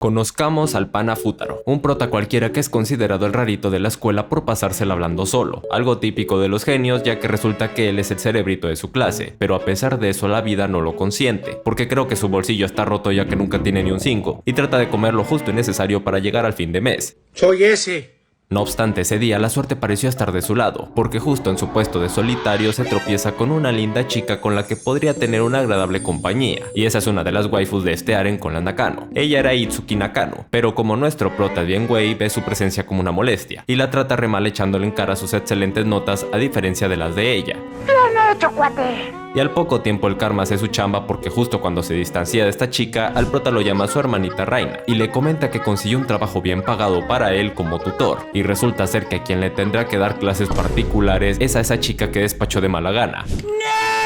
Conozcamos al pana Futaro, un prota cualquiera que es considerado el rarito de la escuela por pasársela hablando solo, algo típico de los genios ya que resulta que él es el cerebrito de su clase, pero a pesar de eso la vida no lo consiente, porque creo que su bolsillo está roto ya que nunca tiene ni un 5, y trata de comer lo justo y necesario para llegar al fin de mes. Soy ese. No obstante, ese día la suerte pareció estar de su lado, porque justo en su puesto de solitario se tropieza con una linda chica con la que podría tener una agradable compañía, y esa es una de las waifus de este harem con la Nakano. Ella era Itsuki Nakano, pero como nuestro prota bien güey ve su presencia como una molestia, y la trata re mal echándole en cara sus excelentes notas a diferencia de las de ella. Bien hecho, cuate. Y al poco tiempo el karma hace su chamba porque justo cuando se distancia de esta chica, al prota lo llama su hermanita Raina y le comenta que consiguió un trabajo bien pagado para él como tutor, y resulta ser que quien le tendrá que dar clases particulares es a esa chica que despachó de mala gana.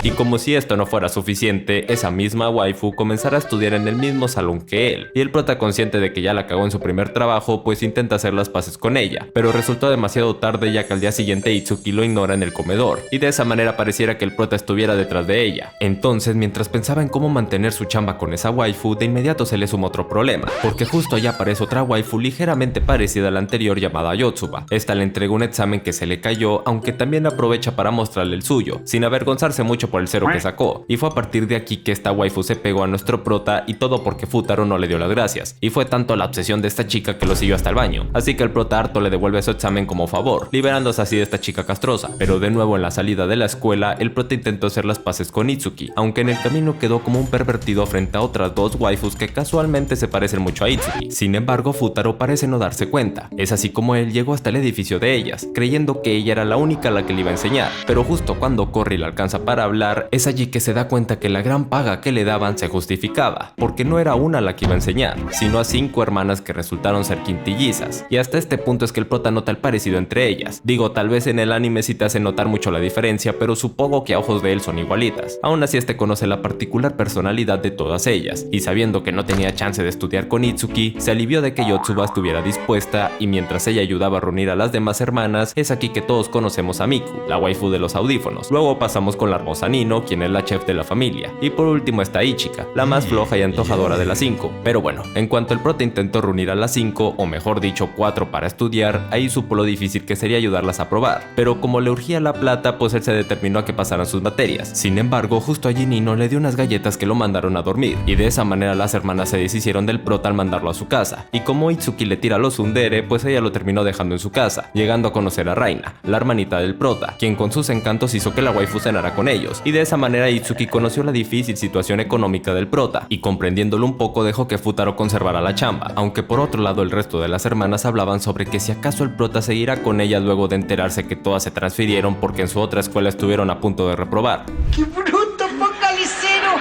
Y como si esto no fuera suficiente, esa misma waifu comenzará a estudiar en el mismo salón que él, y el prota, consciente de que ya la cagó en su primer trabajo, pues intenta hacer las paces con ella, pero resultó demasiado tarde ya que al día siguiente Itsuki lo ignora en el comedor, y de esa manera pareciera que el prota estuviera detrás de ella. Entonces, mientras pensaba en cómo mantener su chamba con esa waifu, de inmediato se le suma otro problema, porque justo allá aparece otra waifu ligeramente parecida a la anterior llamada Yotsuba. Esta le entrega un examen que se le cayó, aunque también aprovecha para mostrarle el suyo, sin avergonzarse mucho por el 0 que sacó, y fue a partir de aquí que esta waifu se pegó a nuestro prota, y todo porque Futaro no le dio las gracias, y fue tanto la obsesión de esta chica que lo siguió hasta el baño, así que el prota harto le devuelve su examen como favor, liberándose así de esta chica castrosa. Pero de nuevo en la salida de la escuela, el prota intentó hacer las paces con Itsuki, aunque en el camino quedó como un pervertido frente a otras dos waifus que casualmente se parecen mucho a Itsuki. Sin embargo, Futaro parece no darse cuenta, es así como él llegó hasta el edificio de ellas, creyendo que ella era la única a la que le iba a enseñar, pero justo cuando corre y la alcanza para hablar, es allí que se da cuenta que la gran paga que le daban se justificaba, porque no era una la que iba a enseñar, sino a 5 hermanas que resultaron ser quintillizas, y hasta este punto es que el prota nota el parecido entre ellas. Digo, tal vez en el anime sí te hace notar mucho la diferencia, pero supongo que a ojos de él son igualitas. Aún así este conoce la particular personalidad de todas ellas, y sabiendo que no tenía chance de estudiar con Itsuki, se alivió de que Yotsuba estuviera dispuesta, y mientras ella ayudaba a reunir a las demás hermanas, es aquí que todos conocemos a Miku, la waifu de los audífonos. Luego pasamos con la hermosa Nino, quien es la chef de la familia, y por último está Ichika, la más floja y antojadora de las 5. Pero bueno, en cuanto el prota intentó reunir a las 5, o mejor dicho 4 para estudiar, ahí supo lo difícil que sería ayudarlas a probar, pero como le urgía la plata, pues él se determinó a que pasaran sus materias. Sin embargo, justo allí Nino le dio unas galletas que lo mandaron a dormir, y de esa manera las hermanas se deshicieron del prota al mandarlo a su casa, y como Itsuki le tira los tsundere, pues ella lo terminó dejando en su casa, llegando a conocer a Raina, la hermanita del prota, quien con sus encantos hizo que la waifu cenara con ellos, y de esa manera Itsuki conoció la difícil situación económica del prota, y comprendiéndolo un poco dejó que Futaro conservara la chamba, aunque por otro lado el resto de las hermanas hablaban sobre que si acaso el prota seguirá con ellas luego de enterarse que todas se transfirieron porque en su otra escuela estuvieron a punto de reprobar. ¡Qué bruto focalicero!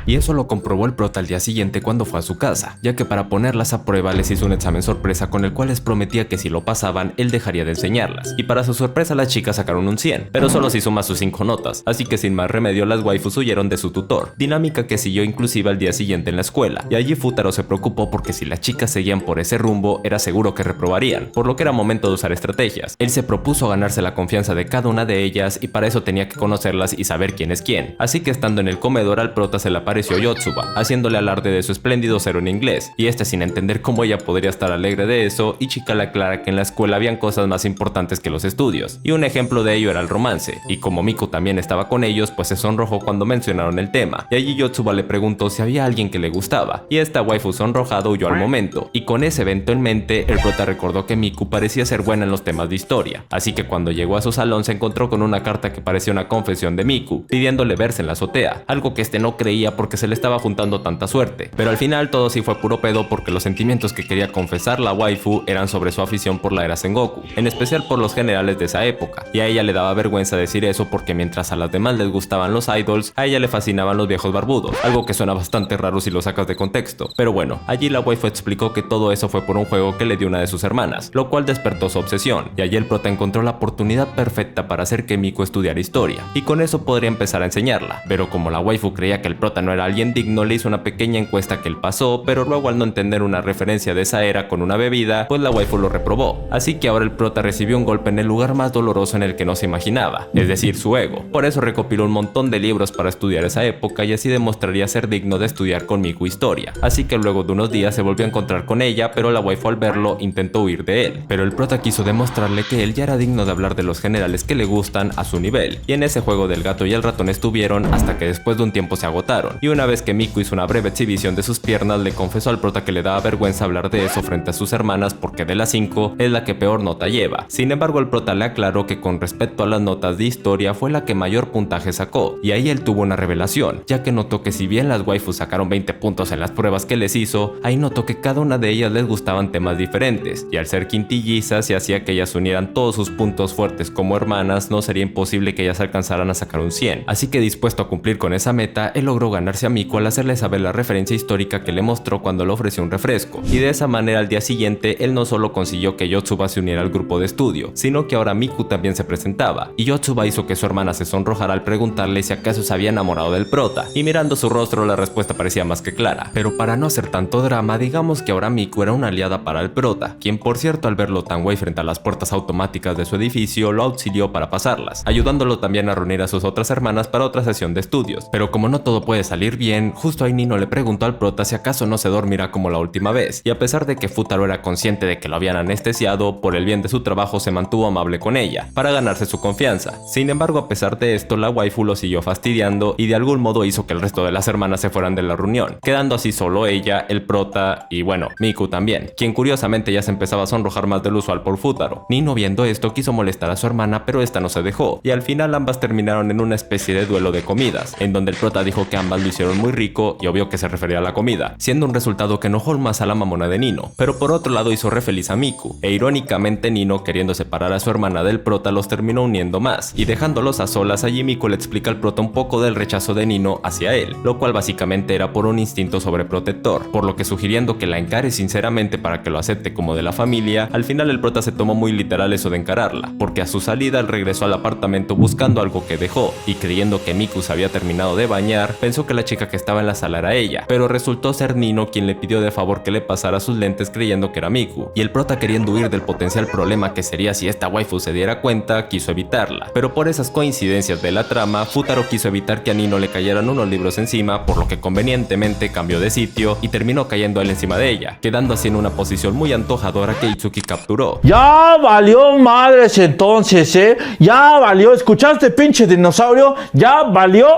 Y eso lo comprobó el prota al día siguiente cuando fue a su casa, ya que para ponerlas a prueba les hizo un examen sorpresa con el cual les prometía que si lo pasaban, él dejaría de enseñarlas. Y para su sorpresa las chicas sacaron un 100, pero solo si suma sus 5 notas, así que sin más remedio las waifus huyeron de su tutor, dinámica que siguió inclusive al día siguiente en la escuela, y allí Futaro se preocupó porque si las chicas seguían por ese rumbo, era seguro que reprobarían, por lo que era momento de usar estrategias. Él se propuso ganarse la confianza de cada una de ellas, y para eso tenía que conocerlas y saber quién es quién, así que estando en el comedor al prota se le apareció Yotsuba, haciéndole alarde de su espléndido 0 en inglés, y este sin entender cómo ella podría estar alegre de eso, Ichika le aclara que en la escuela habían cosas más importantes que los estudios, y un ejemplo de ello era el romance, y como Miku también estaba con ellos, pues se sonrojó cuando mencionaron el tema, y allí Yotsuba le preguntó si había alguien que le gustaba, y esta waifu sonrojado huyó al momento, y con ese evento en mente, el prota recordó que Miku parecía ser buena en los temas de historia, así que cuando llegó a su salón se encontró con una carta que parecía una confesión de Miku, pidiéndole verse en la azotea, algo que este no creía porque se le estaba juntando tanta suerte, pero al final todo sí fue puro pedo porque los sentimientos que quería confesar la waifu eran sobre su afición por la era Sengoku, en especial por los generales de esa época, y a ella le daba vergüenza decir eso porque mientras a las demás les gustaban los idols, a ella le fascinaban los viejos barbudos, algo que suena bastante raro si lo sacas de contexto, pero bueno, allí la waifu explicó que todo eso fue por un juego que le dio una de sus hermanas, lo cual despertó su obsesión, y allí el prota encontró la oportunidad perfecta para hacer que Miku estudiara historia, y con eso podría empezar a enseñarla, pero como la waifu creía que el prota no no era alguien digno, le hizo una pequeña encuesta que él pasó, pero luego al no entender una referencia de esa era con una bebida, pues la waifu lo reprobó. Así que ahora el prota recibió un golpe en el lugar más doloroso en el que no se imaginaba, es decir, su ego. Por eso recopiló un montón de libros para estudiar esa época y así demostraría ser digno de estudiar con Miku historia. Así que luego de unos días se volvió a encontrar con ella, pero la waifu al verlo intentó huir de él. Pero el prota quiso demostrarle que él ya era digno de hablar de los generales que le gustan a su nivel. Y en ese juego del gato y el ratón estuvieron hasta que después de un tiempo se agotaron. Y una vez que Miku hizo una breve exhibición de sus piernas, le confesó al prota que le daba vergüenza hablar de eso frente a sus hermanas porque de las 5 es la que peor nota lleva. Sin embargo, el prota le aclaró que con respecto a las notas de historia fue la que mayor puntaje sacó, y ahí él tuvo una revelación, ya que notó que si bien las waifus sacaron 20 puntos en las pruebas que les hizo, ahí notó que cada una de ellas les gustaban temas diferentes, y al ser quintillizas y hacía que ellas unieran todos sus puntos fuertes como hermanas, no sería imposible que ellas alcanzaran a sacar un 100. Así que dispuesto a cumplir con esa meta, él logró ganarse a Miku al hacerle saber la referencia histórica que le mostró cuando le ofreció un refresco, y de esa manera al día siguiente él no solo consiguió que Yotsuba se uniera al grupo de estudio, sino que ahora Miku también se presentaba, y Yotsuba hizo que su hermana se sonrojara al preguntarle si acaso se había enamorado del prota, y mirando su rostro la respuesta parecía más que clara. Pero para no hacer tanto drama, digamos que ahora Miku era una aliada para el prota, quien por cierto al verlo tan guay frente a las puertas automáticas de su edificio lo auxilió para pasarlas, ayudándolo también a reunir a sus otras hermanas para otra sesión de estudios. Pero como no todo puede salir bien, justo ahí Nino le preguntó al prota si acaso no se dormirá como la última vez, y a pesar de que Futaro era consciente de que lo habían anestesiado, por el bien de su trabajo se mantuvo amable con ella, para ganarse su confianza. Sin embargo, a pesar de esto, la waifu lo siguió fastidiando y de algún modo hizo que el resto de las hermanas se fueran de la reunión, quedando así solo ella, el prota y bueno, Miku también, quien curiosamente ya se empezaba a sonrojar más del usual por Futaro. Nino viendo esto quiso molestar a su hermana, pero esta no se dejó, y al final ambas terminaron en una especie de duelo de comidas, en donde el prota dijo que ambas lo hicieron muy rico y obvio que se refería a la comida, siendo un resultado que enojó más a la mamona de Nino, pero por otro lado hizo re feliz a Miku, e irónicamente Nino, queriendo separar a su hermana del prota, los terminó uniendo más, y dejándolos a solas, allí Miku le explica al prota un poco del rechazo de Nino hacia él, lo cual básicamente era por un instinto sobreprotector, por lo que sugiriendo que la encare sinceramente para que lo acepte como de la familia. Al final el prota se tomó muy literal eso de encararla, porque a su salida él regresó al apartamento buscando algo que dejó, y creyendo que Miku se había terminado de bañar, pensó que la chica que estaba en la sala era ella, pero resultó ser Nino quien le pidió de favor que le pasara sus lentes creyendo que era Miku, y el prota, queriendo huir del potencial problema que sería si esta waifu se diera cuenta, quiso evitarla, pero por esas coincidencias de la trama, Futaro quiso evitar que a Nino le cayeran unos libros encima, por lo que convenientemente cambió de sitio y terminó cayendo él encima de ella, quedando así en una posición muy antojadora que Itsuki capturó. Ya valió madres entonces, ya valió, ¿escuchaste, pinche dinosaurio? Ya valió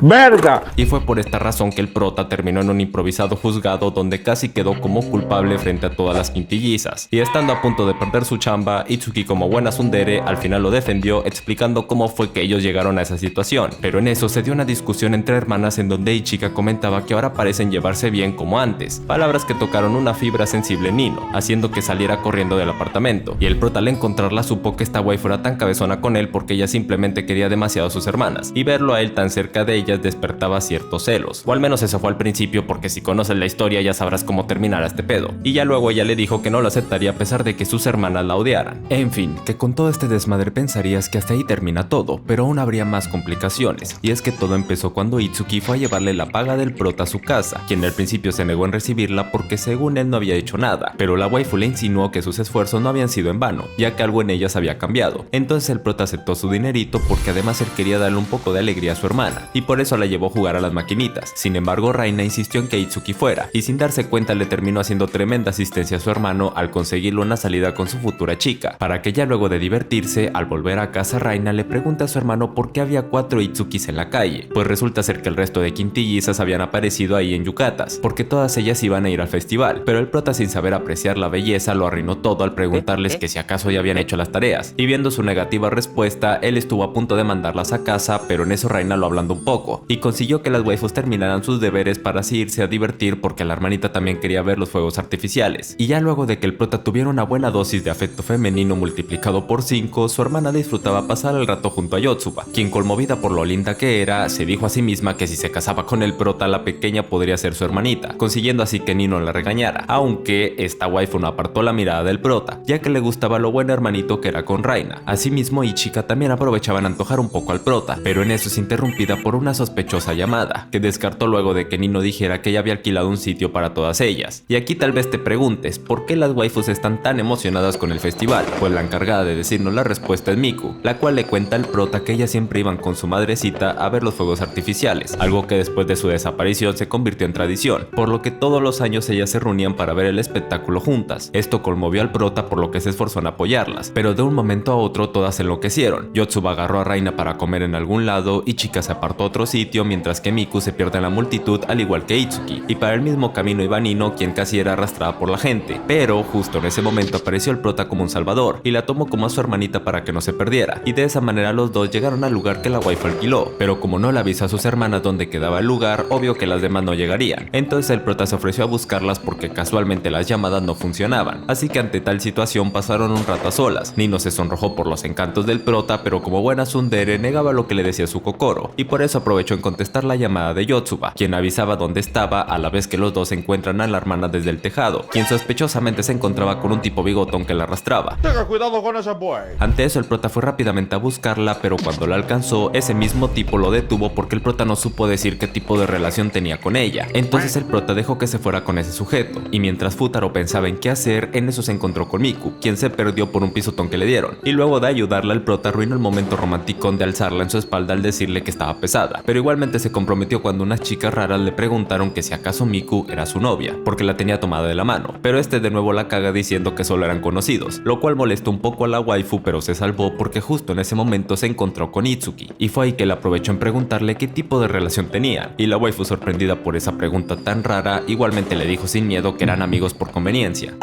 verga. Y fue por esta razón que el prota terminó en un improvisado juzgado donde casi quedó como culpable frente a todas las quintillizas, y estando a punto de perder su chamba, Itsuki como buena tsundere al final lo defendió explicando cómo fue que ellos llegaron a esa situación, pero en eso se dio una discusión entre hermanas en donde Ichika comentaba que ahora parecen llevarse bien como antes, palabras que tocaron una fibra sensible en Nino, haciendo que saliera corriendo del apartamento, y el prota al encontrarla supo que esta waifu era tan cabezona con él porque ella simplemente quería demasiado a sus hermanas, y verlo a él tan cerca de ellas despertaba ciertos celos, o al menos eso fue al principio, porque si conoces la historia ya sabrás cómo terminará este pedo, y ya luego ella le dijo que no lo aceptaría a pesar de que sus hermanas la odiaran. En fin, que con todo este desmadre pensarías que hasta ahí termina todo, pero aún habría más complicaciones, y es que todo empezó cuando Itsuki fue a llevarle la paga del prota a su casa, quien al principio se negó en recibirla porque según él no había hecho nada, pero la waifu le insinuó que sus esfuerzos no habían sido en vano, ya que algo en ellas había cambiado. Entonces el prota aceptó su dinerito porque además él quería darle un poco de alegría a su hermana, y por eso la llevó a jugar a las maquinitas. Sin embargo, Reina insistió en que Itsuki fuera, y sin darse cuenta le terminó haciendo tremenda asistencia a su hermano al conseguirle una salida con su futura chica, para que ya luego de divertirse, al volver a casa, Reina le pregunta a su hermano por qué había 4 Itsukis en la calle, pues resulta ser que el resto de quintillizas habían aparecido ahí en yucatas, porque todas ellas iban a ir al festival, pero el prota, sin saber apreciar la belleza, lo arruinó todo al preguntarles que si acaso ya habían hecho las tareas, y viendo su negativa respuesta, él estuvo a punto de mandarlas a casa, pero en eso Reina lo ablandó un poco, y consiguió que las waifus terminaran sus deberes para así irse a divertir porque la hermanita también quería ver los fuegos artificiales, y ya luego de que el prota tuviera una buena dosis de afecto femenino multiplicado por 5, su hermana disfrutaba pasar el rato junto a Yotsuba, quien conmovida por lo linda que era, se dijo a sí misma que si se casaba con el prota la pequeña podría ser su hermanita, consiguiendo así que Nino la regañara, aunque esta waifu no apartó la mirada del prota, ya que le gustaba lo buen hermanito que era con Reina. Asimismo Ichika también aprovechaba en antojar un poco al prota, pero en eso es interrumpida por una sospechosa llamada, que descartó luego de que Nino dijera que ella había alquilado un sitio para todas ellas. Y aquí tal vez te preguntes, ¿por qué las waifus están tan emocionadas con el festival? Pues la encargada de decirnos la respuesta es Miku, la cual le cuenta al prota que ellas siempre iban con su madrecita a ver los fuegos artificiales, algo que después de su desaparición se convirtió en tradición, por lo que todos los años ellas se reunían para ver el espectáculo juntas. Esto conmovió al prota, por lo que se esforzó en apoyarlas, pero de un momento a otro todas enloquecieron. Yotsuba agarró a Reina para comer en algún lado y Chika se apartó a otro sitio, mientras que Miku se pierde en la multitud al igual que Itsuki, y para el mismo camino iba Nino, quien casi era arrastrada por la gente. Pero justo en ese momento apareció el prota como un salvador y la tomó como a su hermanita para que no se perdiera, y de esa manera los dos llegaron al lugar que la waifu alquiló, pero como no le avisó a sus hermanas dónde quedaba el lugar, obvio que las demás no llegarían. Entonces el prota se ofreció a buscarlas porque casualmente las llamadas no funcionaban, así que ante tal situación pasaron un rato a solas. Nino se sonrojó por los encantos del prota, pero como buena tsundere negaba lo que le decía su kokoro, y por eso aprovechó en contestar la llamada de Yotsuba, quien avisaba dónde estaba, a la vez que los dos encuentran a la hermana desde el tejado, quien sospechosamente se encontraba con un tipo bigotón que la arrastraba. Tenga cuidado con ese boy. Ante eso el prota fue rápidamente a buscarla, pero cuando la alcanzó, ese mismo tipo lo detuvo porque el prota no supo decir qué tipo de relación tenía con ella. Entonces el prota dejó que se fuera con ese sujeto, y mientras Futaro pensaba en qué hacer, en eso se encontró con Miku, quien se perdió por un pisotón que le dieron, y luego de ayudarla el prota arruinó el momento romanticón de alzarla en su espalda al decirle que estaba pesada, pero igualmente se comprometió cuando unas chicas raras le preguntaron que si acaso Miku era su novia, porque la tenía tomada de la mano, pero este de nuevo la caga diciendo que solo eran conocidos, lo cual molestó un poco a la waifu, pero se salvó porque justo en ese momento se encontró con Itsuki, y fue ahí que él aprovechó en preguntarle qué tipo de relación tenían, y la waifu, sorprendida por esa pregunta tan rara, igualmente le dijo sin miedo que eran amigos por conveniencia.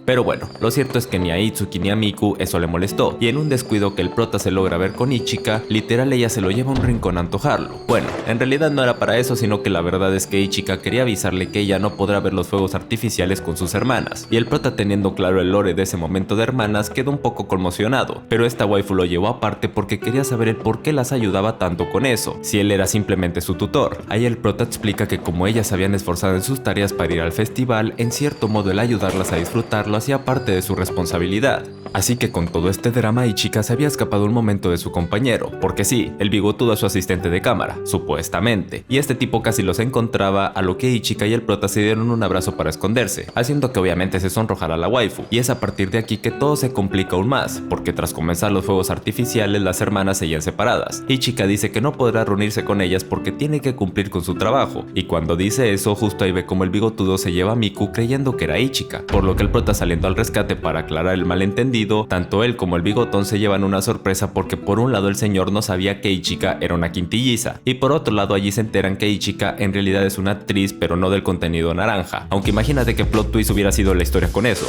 Pero bueno, lo cierto es que ni a Itsuki ni a Miku eso le molestó, y en un descuido que el prota se logra ver con Ichika, literal ella se lo lleva a un rincón a antojarlo. Bueno, en realidad no era para eso, sino que la verdad es que Ichika quería avisarle que ella no podrá ver los fuegos artificiales con sus hermanas, y el prota, teniendo claro el lore de ese momento de hermanas, quedó un poco conmocionado, pero esta waifu lo llevó aparte porque quería saber el por qué las ayudaba tanto con eso, si él era simplemente su tutor. Ahí el prota explica que como ellas se habían esforzado en sus tareas para ir al festival, en cierto modo el ayudarlas a disfrutarlo hacía parte de su responsabilidad. Así que con todo este drama, Ichika se había escapado un momento de su compañero, porque sí, el bigotudo es su asistente de cámara, supuestamente, y este tipo casi los encontraba, a lo que Ichika y el prota se dieron un abrazo para esconderse, haciendo que obviamente se sonrojara la waifu, y es a partir de aquí que todo se complica aún más, porque tras comenzar los fuegos artificiales las hermanas seguían separadas. Ichika dice que no podrá reunirse con ellas porque tiene que cumplir con su trabajo, y cuando dice eso, justo ahí ve como el bigotudo se lleva a Miku creyendo que era Ichika, por lo que el prota, saliendo al rescate para aclarar el malentendido, tanto él como el bigotón se llevan una sorpresa porque por un lado el señor no sabía que Ichika era una quintilliza, y por otro lado allí se enteran que Ichika en realidad es una actriz, pero no del contenido naranja, aunque imagínate que plot twist hubiera sido la historia con eso.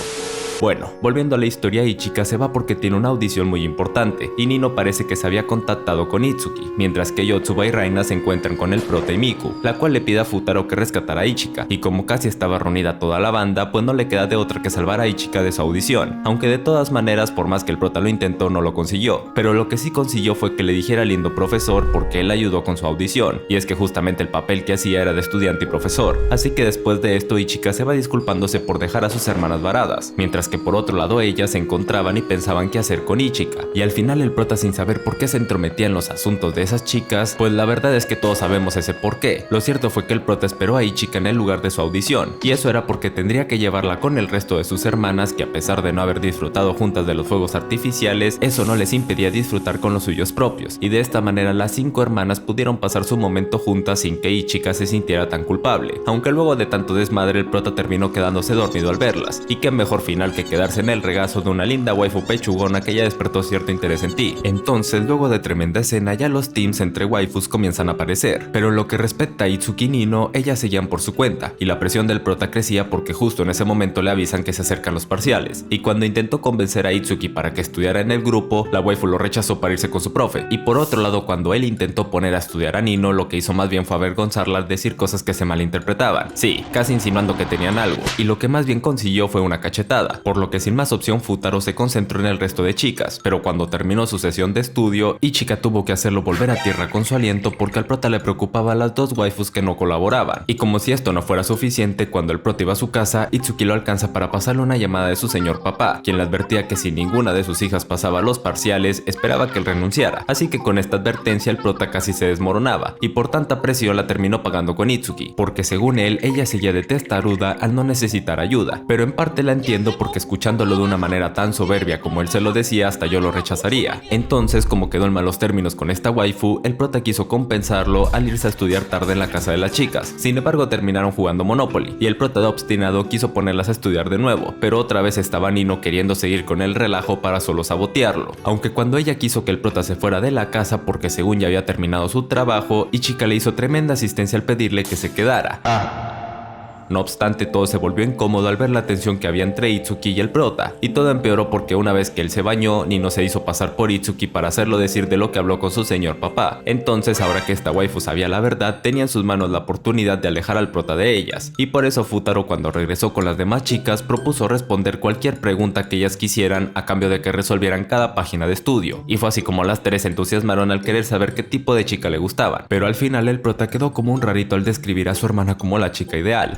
Bueno, volviendo a la historia, Ichika se va porque tiene una audición muy importante, y Nino parece que se había contactado con Itsuki, mientras que Yotsuba y Reina se encuentran con el prota y Miku, la cual le pide a Futaro que rescatara a Ichika, y como casi estaba reunida toda la banda, pues no le queda de otra que salvar a Ichika de su audición, aunque de todas maneras, por más que el prota lo intentó, no lo consiguió, pero lo que sí consiguió fue que le dijera al lindo profesor porque él ayudó con su audición, y es que justamente el papel que hacía era de estudiante y profesor, así que después de esto Ichika se va disculpándose por dejar a sus hermanas varadas, mientras que por otro lado ellas se encontraban y pensaban qué hacer con Ichika, y al final el prota, sin saber por qué se entrometía en los asuntos de esas chicas, pues la verdad es que todos sabemos ese por qué. Lo cierto fue que el prota esperó a Ichika en el lugar de su audición, y eso era porque tendría que llevarla con el resto de sus hermanas, que a pesar de no haber disfrutado juntas de los fuegos artificiales, eso no les impedía disfrutar con los suyos propios, y de esta manera las 5 hermanas pudieron pasar su momento juntas sin que Ichika se sintiera tan culpable, aunque luego de tanto desmadre el prota terminó quedándose dormido al verlas, y qué mejor final que quedarse en el regazo de una linda waifu pechugona que ya despertó cierto interés en ti. Entonces, luego de tremenda escena, ya los teams entre waifus comienzan a aparecer, pero en lo que respecta a Itsuki y Nino, ellas seguían por su cuenta, y la presión del prota crecía porque justo en ese momento le avisan que se acercan los parciales, y cuando intentó convencer a Itsuki para que estudiara en el grupo, la waifu lo rechazó para irse con su profe, y por otro lado, cuando él intentó poner a estudiar a Nino, lo que hizo más bien fue avergonzarla al decir cosas que se malinterpretaban, sí, casi insinuando que tenían algo, y lo que más bien consiguió fue una cachetada, por lo que sin más opción Futaro se concentró en el resto de chicas, pero cuando terminó su sesión de estudio, Ichika tuvo que hacerlo volver a tierra con su aliento porque al prota le preocupaba a las dos waifus que no colaboraban, y como si esto no fuera suficiente, cuando el prota iba a su casa, Itsuki lo alcanza para pasarle una llamada de su señor papá, quien le advertía que si ninguna de sus hijas pasaba los parciales, esperaba que él renunciara, así que con esta advertencia el prota casi se desmoronaba, y por tanta presión la terminó pagando con Itsuki, porque según él, ella seguía de testaruda al no necesitar ayuda, pero en parte la entiendo porque escuchándolo de una manera tan soberbia como él se lo decía, hasta yo lo rechazaría. Entonces, como quedó en malos términos con esta waifu, el prota quiso compensarlo al irse a estudiar tarde en la casa de las chicas. Sin embargo, terminaron jugando Monopoly, y el prota de obstinado quiso ponerlas a estudiar de nuevo, pero otra vez estaba Nino queriendo seguir con el relajo para solo sabotearlo. Aunque cuando ella quiso que el prota se fuera de la casa porque según ya había terminado su trabajo, Ichika le hizo tremenda asistencia al pedirle que se quedara. No obstante, todo se volvió incómodo al ver la tensión que había entre Itsuki y el prota, y todo empeoró porque una vez que él se bañó, Nino se hizo pasar por Itsuki para hacerlo decir de lo que habló con su señor papá. Entonces, ahora que esta waifu sabía la verdad, tenía en sus manos la oportunidad de alejar al prota de ellas, y por eso Futaro, cuando regresó con las demás chicas, propuso responder cualquier pregunta que ellas quisieran a cambio de que resolvieran cada página de estudio, y fue así como las tres se entusiasmaron al querer saber qué tipo de chica le gustaban, pero al final el prota quedó como un rarito al describir a su hermana como la chica ideal.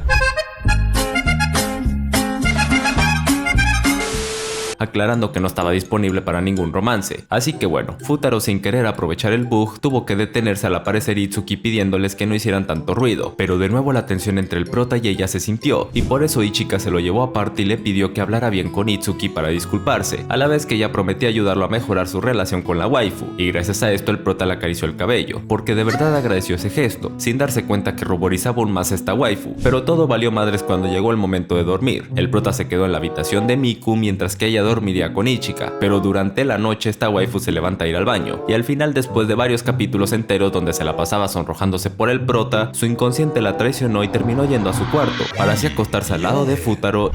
Aclarando que no estaba disponible para ningún romance. Así que bueno, Futaro, sin querer aprovechar el bug, tuvo que detenerse al aparecer Itsuki pidiéndoles que no hicieran tanto ruido, pero de nuevo la tensión entre el prota y ella se sintió, y por eso Ichika se lo llevó aparte y le pidió que hablara bien con Itsuki para disculparse, a la vez que ella prometía ayudarlo a mejorar su relación con la waifu, y gracias a esto el prota le acarició el cabello, porque de verdad agradeció ese gesto, sin darse cuenta que ruborizaba aún más a esta waifu, pero todo valió madres cuando llegó el momento de dormir. El prota se quedó en la habitación de Miku mientras que ella dormiría con Ichika, pero durante la noche esta waifu se levanta a ir al baño, y al final, después de varios capítulos enteros donde se la pasaba sonrojándose por el prota, su inconsciente la traicionó y terminó yendo a su cuarto, para así acostarse al lado de Futaro.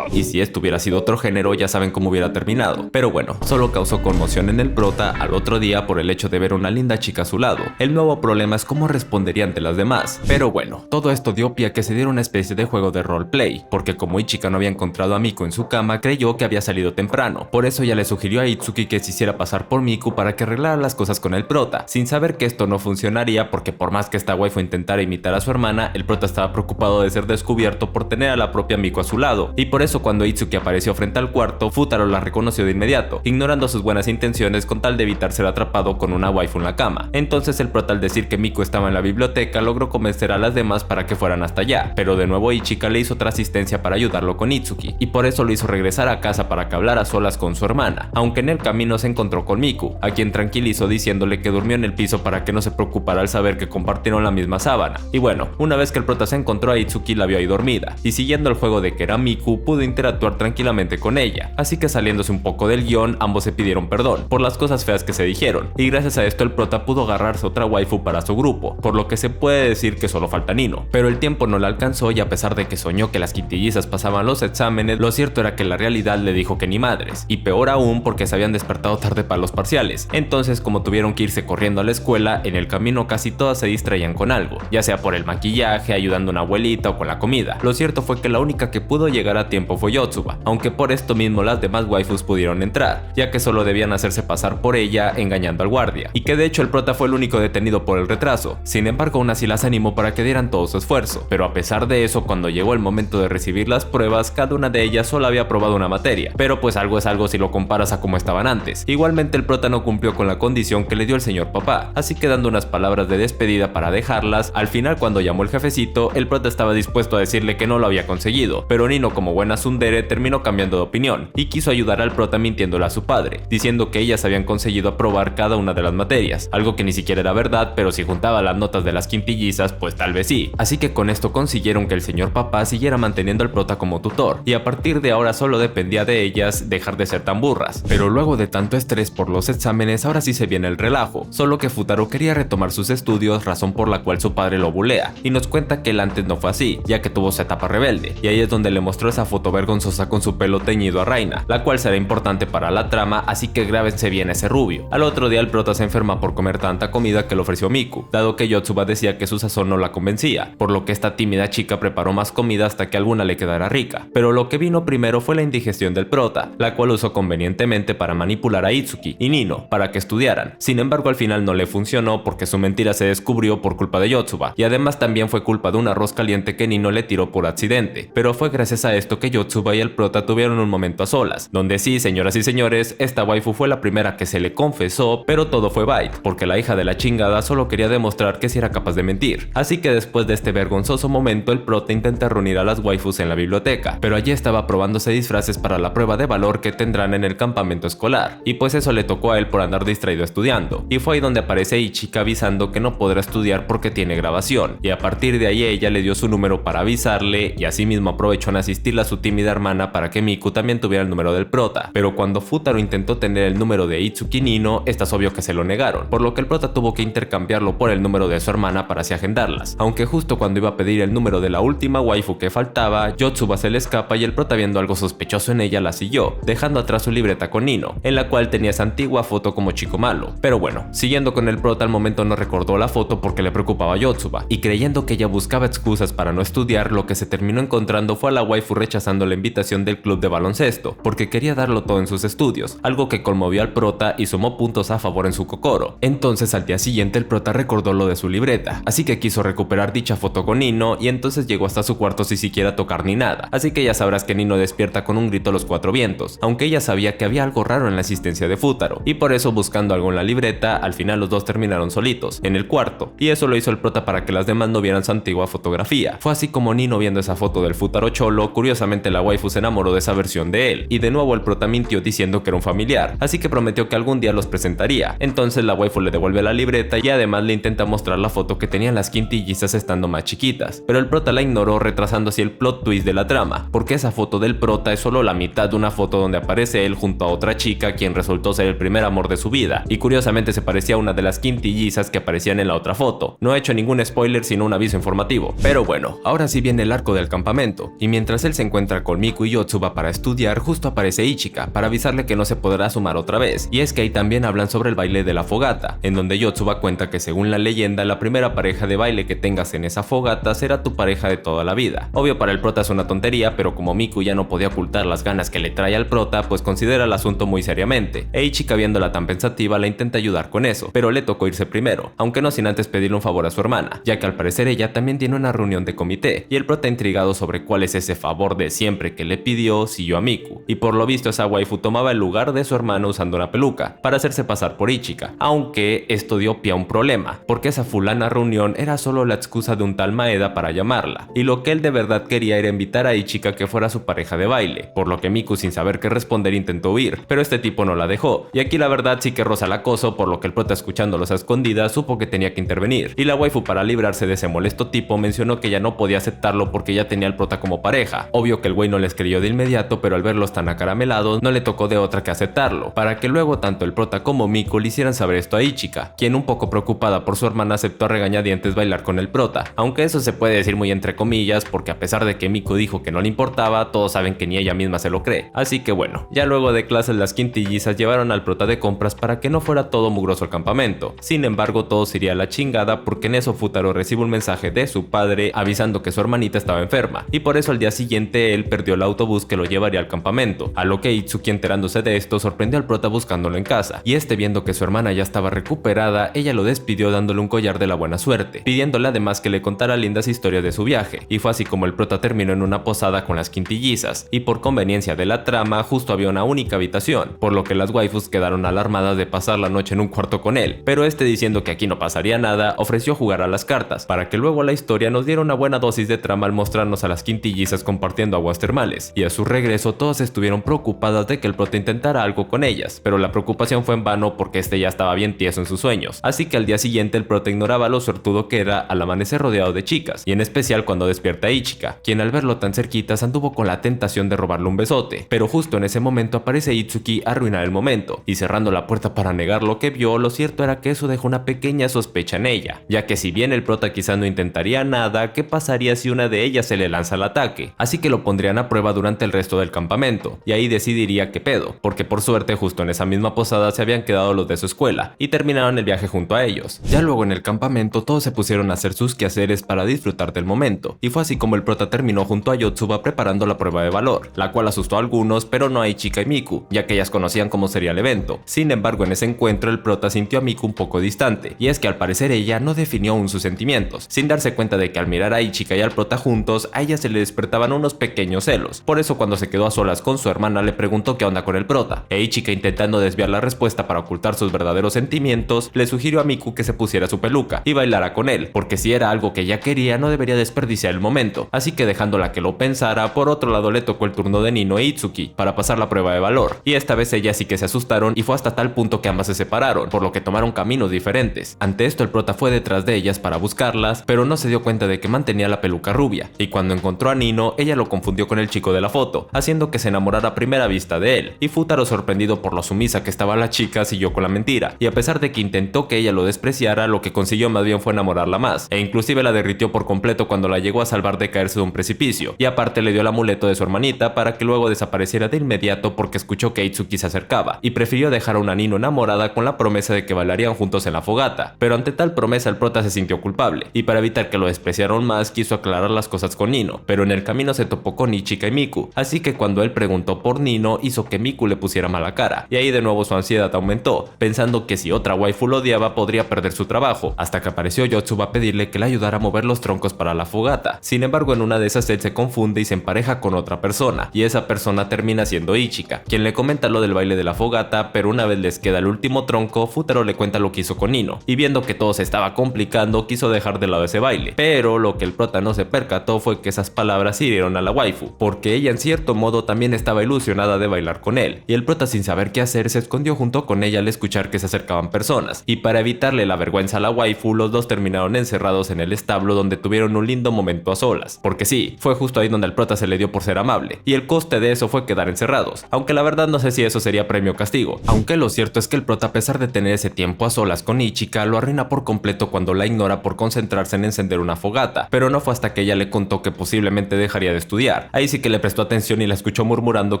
Y si esto hubiera sido otro género, ya saben cómo hubiera terminado. Pero bueno, solo causó conmoción en el prota al otro día por el hecho de ver una linda chica a su lado. El nuevo problema es cómo respondería ante las demás. Pero bueno, todo esto dio pie a que se diera una especie de juego de roleplay, porque como Ichika no había encontrado a Miku en su cama, creyó que había salido temprano. Por eso ya le sugirió a Itsuki que se hiciera pasar por Miku para que arreglara las cosas con el prota, sin saber que esto no funcionaría porque por más que esta waifu intentara imitar a su hermana, el prota estaba preocupado de ser descubierto por tener a la propia Miku a su lado, y por eso cuando Itsuki apareció frente al cuarto, Futaro la reconoció de inmediato, ignorando sus buenas intenciones con tal de evitar ser atrapado con una waifu en la cama. Entonces el prota, al decir que Miku estaba en la biblioteca, logró convencer a las demás para que fueran hasta allá, pero de nuevo Ichika le hizo otra asistencia para ayudarlo con Itsuki, y por eso lo hizo regresar a casa para que hablara a solas con su hermana, aunque en el camino se encontró con Miku, a quien tranquilizó diciéndole que durmió en el piso para que no se preocupara al saber que compartieron la misma sábana. Y bueno, una vez que el prota se encontró a Itsuki, la vio ahí dormida, y siguiendo el juego de que era Miku, pudo interactuar tranquilamente con ella, así que saliéndose un poco del guión, ambos se pidieron perdón por las cosas feas que se dijeron, y gracias a esto el prota pudo agarrarse otra waifu para su grupo, por lo que se puede decir que solo falta Nino, pero el tiempo no le alcanzó y a pesar de que soñó que las quintillizas pasaban los exámenes, lo cierto era que la realidad le dijo que ni madres, y peor aún porque se habían despertado tarde para los parciales. Entonces, como tuvieron que irse corriendo a la escuela, en el camino casi todas se distraían con algo, ya sea por el maquillaje, ayudando a una abuelita o con la comida. Lo cierto fue que la única que pudo llegar a tiempo fue Yotsuba, aunque por esto mismo las demás waifus pudieron entrar, ya que solo debían hacerse pasar por ella engañando al guardia, y que de hecho el prota fue el único detenido por el retraso. Sin embargo, aún así las animó para que dieran todo su esfuerzo, pero a pesar de eso, cuando llegó el momento de recibir las pruebas, cada una de ellas solo había aprobado una materia, pero pues algo es algo si lo comparas a como estaban antes. Igualmente el prota no cumplió con la condición que le dio el señor papá, así que dando unas palabras de despedida para dejarlas, al final cuando llamó el jefecito, el prota estaba dispuesto a decirle que no lo había conseguido, pero Nino, como buena tsundere, terminó cambiando de opinión y quiso ayudar al prota mintiéndole a su padre, diciendo que ellas habían conseguido aprobar cada una de las materias, algo que ni siquiera era verdad, pero si juntaba las notas de las quintillizas, pues tal vez sí. Así que con esto consiguieron que el señor papá siguiera manteniendo al prota como tutor, y a partir de ahora solo dependía de ellas dejar de ser tan burras. Pero luego de tanto estrés por los exámenes, ahora sí se viene el relajo, solo que Futaro quería retomar sus estudios, razón por la cual su padre lo bulea, y nos cuenta que él antes no fue así, ya que tuvo su etapa rebelde, y ahí es donde le mostró esa foto foto vergonzosa con su pelo teñido a Raina, la cual será importante para la trama, así que grábense bien ese rubio. Al otro día el prota se enferma por comer tanta comida que le ofreció Miku, dado que Yotsuba decía que su sazón no la convencía, por lo que esta tímida chica preparó más comida hasta que alguna le quedara rica. Pero lo que vino primero fue la indigestión del prota, la cual usó convenientemente para manipular a Itsuki y Nino para que estudiaran. Sin embargo, al final no le funcionó porque su mentira se descubrió por culpa de Yotsuba, y además también fue culpa de un arroz caliente que Nino le tiró por accidente. Pero fue gracias a esto que Yotsuba y el prota tuvieron un momento a solas, donde sí, señoras y señores, esta waifu fue la primera que se le confesó, pero todo fue bait, porque la hija de la chingada solo quería demostrar que sí era capaz de mentir. Así que después de este vergonzoso momento, el prota intenta reunir a las waifus en la biblioteca, pero allí estaba probándose disfraces para la prueba de valor que tendrán en el campamento escolar, y pues eso le tocó a él por andar distraído estudiando, y fue ahí donde aparece Ichika avisando que no podrá estudiar porque tiene grabación, y a partir de ahí ella le dio su número para avisarle, y asimismo aprovechó en asistirle a su tímida hermana para que Miku también tuviera el número del prota. Pero cuando Futaro intentó tener el número de Itsuki y Nino, estas obvio que se lo negaron, por lo que el prota tuvo que intercambiarlo por el número de su hermana para así agendarlas, aunque justo cuando iba a pedir el número de la última waifu que faltaba, Yotsuba se le escapa y el prota, viendo algo sospechoso en ella, la siguió, dejando atrás su libreta con Nino, en la cual tenía esa antigua foto como chico malo. Pero bueno, siguiendo con el prota, al momento no recordó la foto porque le preocupaba a Yotsuba, y creyendo que ella buscaba excusas para no estudiar, lo que se terminó encontrando fue a la waifu rechazando la invitación del club de baloncesto, porque quería darlo todo en sus estudios, algo que conmovió al prota y sumó puntos a favor en su Kokoro. Entonces al día siguiente el prota recordó lo de su libreta, así que quiso recuperar dicha foto con Nino, y entonces llegó hasta su cuarto sin siquiera tocar ni nada, así que ya sabrás que Nino despierta con un grito a los cuatro vientos, aunque ella sabía que había algo raro en la existencia de Futaro, y por eso, buscando algo en la libreta, al final los dos terminaron solitos, en el cuarto, y eso lo hizo el prota para que las demás no vieran su antigua fotografía. Fue así como Nino, viendo esa foto del Futaro cholo, curiosamente la waifu se enamoró de esa versión de él, y de nuevo el prota mintió diciendo que era un familiar, así que prometió que algún día los presentaría. Entonces la waifu le devuelve la libreta y además le intenta mostrar la foto que tenían las quintillizas estando más chiquitas, pero el prota la ignoró, retrasando así el plot twist de la trama, porque esa foto del prota es solo la mitad de una foto donde aparece él junto a otra chica quien resultó ser el primer amor de su vida, y curiosamente se parecía a una de las quintillizas que aparecían en la otra foto. No he hecho ningún spoiler sino un aviso informativo. Pero bueno, ahora sí viene el arco del campamento, y mientras él se encuentra con Miku y Yotsuba para estudiar, justo aparece Ichika para avisarle que no se podrá sumar otra vez, y es que ahí también hablan sobre el baile de la fogata, en donde Yotsuba cuenta que según la leyenda, la primera pareja de baile que tengas en esa fogata será tu pareja de toda la vida. Obvio, para el prota es una tontería, pero como Miku ya no podía ocultar las ganas que le trae al prota, pues considera el asunto muy seriamente, e Ichika, viéndola tan pensativa, la intenta ayudar con eso, pero le tocó irse primero, aunque no sin antes pedirle un favor a su hermana, ya que al parecer ella también tiene una reunión de comité, y el prota, intrigado sobre cuál es ese favor de siempre que le pidió, siguió a Miku, y por lo visto esa waifu tomaba el lugar de su hermano usando una peluca, para hacerse pasar por Ichika, aunque esto dio pie a un problema, porque esa fulana reunión era solo la excusa de un tal Maeda para llamarla, y lo que él de verdad quería era invitar a Ichika que fuera su pareja de baile, por lo que Miku, sin saber qué responder, intentó huir, pero este tipo no la dejó, y aquí la verdad sí que roza el acoso, por lo que el prota, escuchándolos a escondidas, supo que tenía que intervenir, y la waifu, para librarse de ese molesto tipo, mencionó que ya no podía aceptarlo porque ya tenía al prota como pareja. Obvio que el güey no les creyó de inmediato, pero al verlos tan acaramelados no le tocó de otra que aceptarlo, para que luego tanto el prota como Miku le hicieran saber esto a Ichika, quien, un poco preocupada por su hermana, aceptó a regañadientes bailar con el prota, aunque eso se puede decir muy entre comillas, porque a pesar de que Miku dijo que no le importaba, todos saben que ni ella misma se lo cree. Así que bueno, ya luego de clases las quintillizas llevaron al prota de compras para que no fuera todo mugroso el campamento. Sin embargo, todo se iría a la chingada, porque en eso Futaro recibe un mensaje de su padre avisando que su hermanita estaba enferma, y por eso al día siguiente él perdió el autobús que lo llevaría al campamento, a lo que Itsuki, enterándose de esto, sorprendió al prota buscándolo en casa, y este, viendo que su hermana ya estaba recuperada, ella lo despidió dándole un collar de la buena suerte, pidiéndole además que le contara lindas historias de su viaje, y fue así como el prota terminó en una posada con las quintillizas, y por conveniencia de la trama justo había una única habitación, por lo que las waifus quedaron alarmadas de pasar la noche en un cuarto con él, pero este, diciendo que aquí no pasaría nada, ofreció jugar a las cartas, para que luego la historia nos diera una buena dosis de trama al mostrarnos a las quintillizas compartiendo aguas termales, y a su regreso todas estuvieron preocupadas de que el prota intentara algo con ellas, pero la preocupación fue en vano porque este ya estaba bien tieso en sus sueños, así que al día siguiente el prota ignoraba lo suertudo que era al amanecer rodeado de chicas, y en especial cuando despierta a Ichika, quien al verlo tan cerquitas anduvo con la tentación de robarle un besote, pero justo en ese momento aparece Itsuki a arruinar el momento, y cerrando la puerta para negar lo que vio, lo cierto era que eso dejó una pequeña sospecha en ella, ya que si bien el prota quizás no intentaría nada, ¿qué pasaría si una de ellas se le lanza al ataque? Así que lo pondría pondrían a prueba durante el resto del campamento, y ahí decidiría qué pedo, porque por suerte justo en esa misma posada se habían quedado los de su escuela, y terminaron el viaje junto a ellos. Ya luego en el campamento todos se pusieron a hacer sus quehaceres para disfrutar del momento, y fue así como el prota terminó junto a Yotsuba preparando la prueba de valor, la cual asustó a algunos, pero no a Ichika y Miku, ya que ellas conocían cómo sería el evento. Sin embargo, en ese encuentro el prota sintió a Miku un poco distante, y es que al parecer ella no definió aún sus sentimientos, sin darse cuenta de que al mirar a Ichika y al prota juntos, a ella se le despertaban unos pequeños celos. Por eso cuando se quedó a solas con su hermana le preguntó qué onda con el prota, e Ichika, intentando desviar la respuesta para ocultar sus verdaderos sentimientos, le sugirió a Miku que se pusiera su peluca y bailara con él, porque si era algo que ella quería no debería desperdiciar el momento. Así que dejándola que lo pensara, por otro lado le tocó el turno de Nino e Itsuki para pasar la prueba de valor, y esta vez ellas sí que se asustaron y fue hasta tal punto que ambas se separaron, por lo que tomaron caminos diferentes. Ante esto el prota fue detrás de ellas para buscarlas, pero no se dio cuenta de que mantenía la peluca rubia, y cuando encontró a Nino, ella lo confundió con el chico de la foto, haciendo que se enamorara a primera vista de él, y Futaro, sorprendido por lo sumisa que estaba la chica, siguió con la mentira, y a pesar de que intentó que ella lo despreciara, lo que consiguió más bien fue enamorarla más, e inclusive la derritió por completo cuando la llegó a salvar de caerse de un precipicio, y aparte le dio el amuleto de su hermanita para que luego desapareciera de inmediato porque escuchó que Itsuki se acercaba, y prefirió dejar a una Nino enamorada con la promesa de que bailarían juntos en la fogata. Pero ante tal promesa el prota se sintió culpable, y para evitar que lo despreciaran más quiso aclarar las cosas con Nino, pero en el camino se topó con Ichika y Miku, así que cuando él preguntó por Nino hizo que Miku le pusiera mala cara, y ahí de nuevo su ansiedad aumentó, pensando que si otra waifu lo odiaba podría perder su trabajo, hasta que apareció Yotsuba a pedirle que le ayudara a mover los troncos para la fogata. Sin embargo, en una de esas él se confunde y se empareja con otra persona, y esa persona termina siendo Ichika, quien le comenta lo del baile de la fogata, pero una vez les queda el último tronco, Futaro le cuenta lo que hizo con Nino, y viendo que todo se estaba complicando quiso dejar de lado ese baile, pero lo que el prota no se percató fue que esas palabras hirieron a la waifu, porque ella en cierto modo también estaba ilusionada de bailar con él, y el prota, sin saber qué hacer, se escondió junto con ella al escuchar que se acercaban personas, y para evitarle la vergüenza a la waifu, los dos terminaron encerrados en el establo donde tuvieron un lindo momento a solas, porque sí, fue justo ahí donde el prota se le dio por ser amable, y el coste de eso fue quedar encerrados, aunque la verdad no sé si eso sería premio o castigo, aunque lo cierto es que el prota, a pesar de tener ese tiempo a solas con Ichika, lo arruina por completo cuando la ignora por concentrarse en encender una fogata, pero no fue hasta que ella le contó que posiblemente dejaría de estudiar, ahí sí que le prestó atención y la escuchó murmurando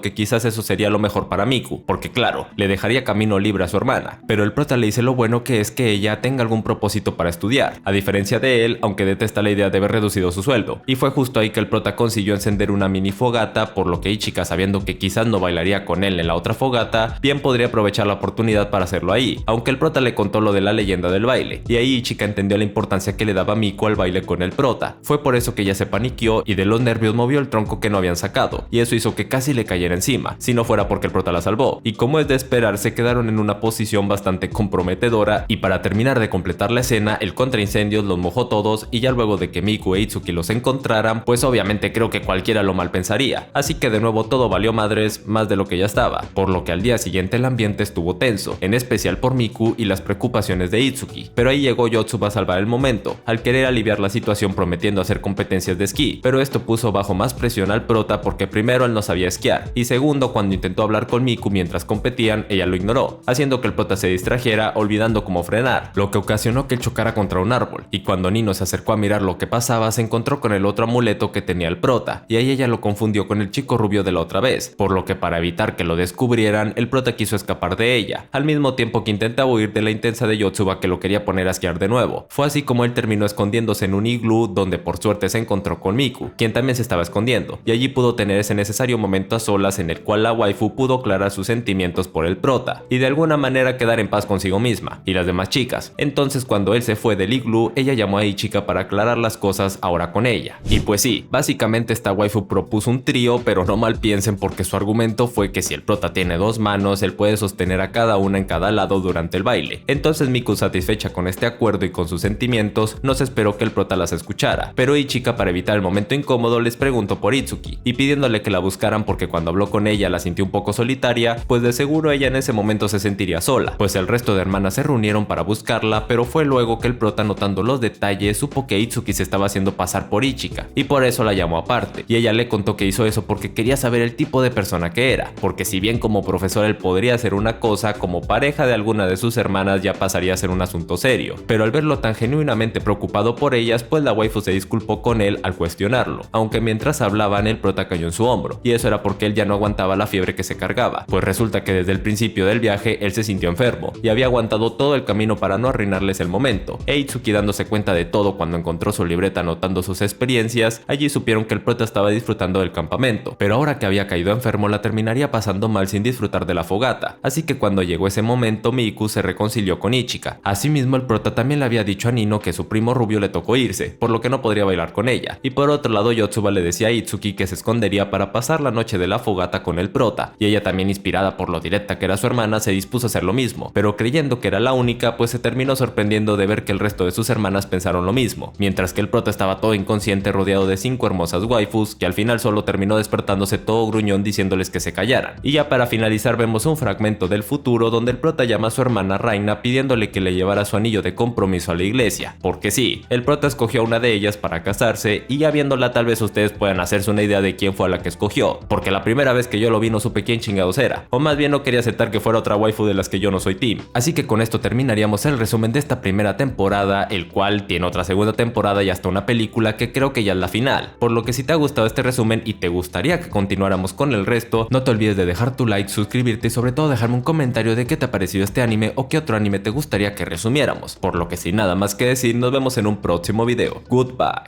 que quizás eso sería lo mejor para Miku, porque claro, le dejaría camino libre a su hermana, pero el prota le dice lo bueno que es que ella tenga algún propósito para estudiar, a diferencia de él, aunque detesta la idea de haber reducido su sueldo, y fue justo ahí que el prota consiguió encender una mini fogata, por lo que Ichika, sabiendo que quizás no bailaría con él en la otra fogata, bien podría aprovechar la oportunidad para hacerlo ahí, aunque el prota le contó lo de la leyenda del baile, y ahí Ichika entendió la importancia que le daba Miku al baile con el prota. Fue por eso que ella se paniqueó y de los nervios movió el tronco que no habían sacado, y eso hizo que casi le cayera encima, si no fuera porque el prota la salvó, y como es de esperar, se quedaron en una posición bastante comprometedora, y para terminar de completar la escena, el contraincendios los mojó todos, y ya luego de que Miku e Itsuki los encontraran, pues obviamente creo que cualquiera lo mal pensaría, así que de nuevo todo valió madres más de lo que ya estaba, por lo que al día siguiente el ambiente estuvo tenso, en especial por Miku y las preocupaciones de Itsuki, pero ahí llegó Yotsuba a salvar el momento, al querer aliviar la situación prometiendo hacer competencias de esquí, pero esto puso bajo más presión al prota porque primero él no sabía esquiar, y segundo, cuando intentó hablar con Miku mientras competían, ella lo ignoró, haciendo que el prota se distrajera olvidando cómo frenar, lo que ocasionó que él chocara contra un árbol, y cuando Nino se acercó a mirar lo que pasaba, se encontró con el otro amuleto que tenía el prota, y ahí ella lo confundió con el chico rubio de la otra vez, por lo que para evitar que lo descubrieran, el prota quiso escapar de ella, al mismo tiempo que intentaba huir de la intensa de Yotsuba que lo quería poner a esquiar de nuevo. Fue así como él terminó escondiéndose en un iglú donde por suerte se encontró con Miku, quien también se estaba escondiendo, y allí pudo tener ese necesario momento a solas en el cual la waifu pudo aclarar sus sentimientos por el prota, y de alguna manera quedar en paz consigo misma, y las demás chicas. Entonces cuando él se fue del iglú, ella llamó a Ichika para aclarar las cosas ahora con ella. Y pues sí, básicamente esta waifu propuso un trío, pero no mal piensen porque su argumento fue que si el prota tiene dos manos, él puede sostener a cada una en cada lado durante el baile. Entonces Miku, satisfecha con este acuerdo y con sus sentimientos, no se esperó que el prota las escuchara, pero Ichika, para evitar el momento incómodo, les preguntó por Itsuki, y pidiéndole que la buscaran porque cuando habló con ella la sintió un poco solitaria, pues de seguro ella en ese momento se sentiría sola, pues el resto de hermanas se reunieron para buscarla, pero fue luego que el prota, notando los detalles, supo que Itsuki se estaba haciendo pasar por Ichika, y por eso la llamó aparte, y ella le contó que hizo eso porque quería saber el tipo de persona que era, porque si bien como profesor él podría hacer una cosa, como pareja de alguna de sus hermanas ya pasaría a ser un asunto serio, pero al verlo tan genuinamente preocupado por ellas, pues la waifu se disculpó con él al cuestionarlo, aunque mientras hablaba cargaban, el prota cayó en su hombro, y eso era porque él ya no aguantaba la fiebre que se cargaba, pues resulta que desde el principio del viaje él se sintió enfermo, y había aguantado todo el camino para no arruinarles el momento. Itsuki, dándose cuenta de todo cuando encontró su libreta anotando sus experiencias, allí supieron que el prota estaba disfrutando del campamento, pero ahora que había caído enfermo la terminaría pasando mal sin disfrutar de la fogata, así que cuando llegó ese momento Miku se reconcilió con Ichika. Asimismo el prota también le había dicho a Nino que su primo rubio le tocó irse, por lo que no podría bailar con ella, y por otro lado Yotsuba le decía a Itsuki que se escondería para pasar la noche de la fogata con el prota, y ella también, inspirada por lo directa que era su hermana, se dispuso a hacer lo mismo, pero creyendo que era la única, pues se terminó sorprendiendo de ver que el resto de sus hermanas pensaron lo mismo, mientras que el prota estaba todo inconsciente rodeado de 5 hermosas waifus, que al final solo terminó despertándose todo gruñón diciéndoles que se callaran. Y ya para finalizar vemos un fragmento del futuro donde el prota llama a su hermana Raina pidiéndole que le llevara su anillo de compromiso a la iglesia, porque sí, el prota escogió a una de ellas para casarse, y ya viéndola tal vez ustedes puedan hacerse una idea de quién fue a la que escogió, porque la primera vez que yo lo vi no supe quién chingados era, o más bien no quería aceptar que fuera otra waifu de las que yo no soy team. Así que con esto terminaríamos el resumen de esta primera temporada, el cual tiene otra segunda temporada y hasta una película que creo que ya es la final, por lo que si te ha gustado este resumen y te gustaría que continuáramos con el resto, no te olvides de dejar tu like, suscribirte y sobre todo dejarme un comentario de qué te ha parecido este anime o qué otro anime te gustaría que resumiéramos, por lo que sin nada más que decir nos vemos en un próximo video. Goodbye.